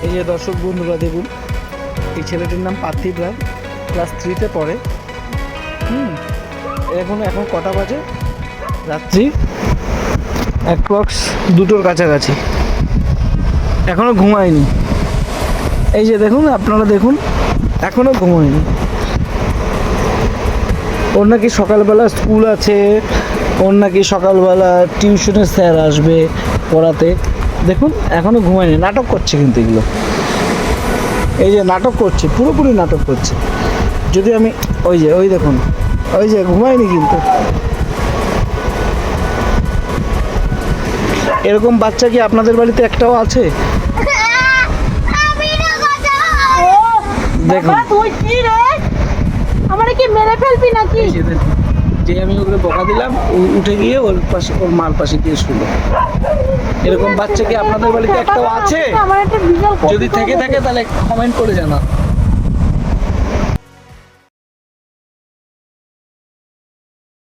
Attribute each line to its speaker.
Speaker 1: এই যে দর্শক বন্ধুরা দেখুন, এই ছেলেটির নাম পার্থিব রায়, ক্লাস 3-তে পড়ে। এখন কটা বাজে? রাত্রি অ্যাপ্রক্স 2টোর কাছাকাছি, এখনও ঘুমায়নি। এই যে দেখুন, আপনারা দেখুন, এখনও ঘুমায়নি। ওর নাকি সকালবেলা স্কুল আছে, ওর নাকি সকালবেলা টিউশনের স্যার আসবে পড়াতে। দেখুন এখনও ঘুমায়নি, নাটক করছে কিন্তু এগুলো। এই যে নাটক করছে, পুরোপুরি নাটক করছে। যদি আমি ওই দেখুন, ওই যে ঘুমায়নি কিন্তু। এরকম বাচ্চা কি আপনাদের বাড়িতে একটাও আছে? দেখুন
Speaker 2: তুই কি রে, আমারে কি মেরে ফেলবি নাকি?
Speaker 1: যে আমি ওকে বকা দিলাম, ও উঠে গিয়ে ওর পাশে, ওর মার পাশে গিয়ে শুলো। এরকম বাচ্চা কি আপনাদের বাড়িতে একটাও আছে?
Speaker 2: আমার একটা বিশাল
Speaker 1: যদি থেকে থাকে তাহলে কমেন্ট করে জানাও।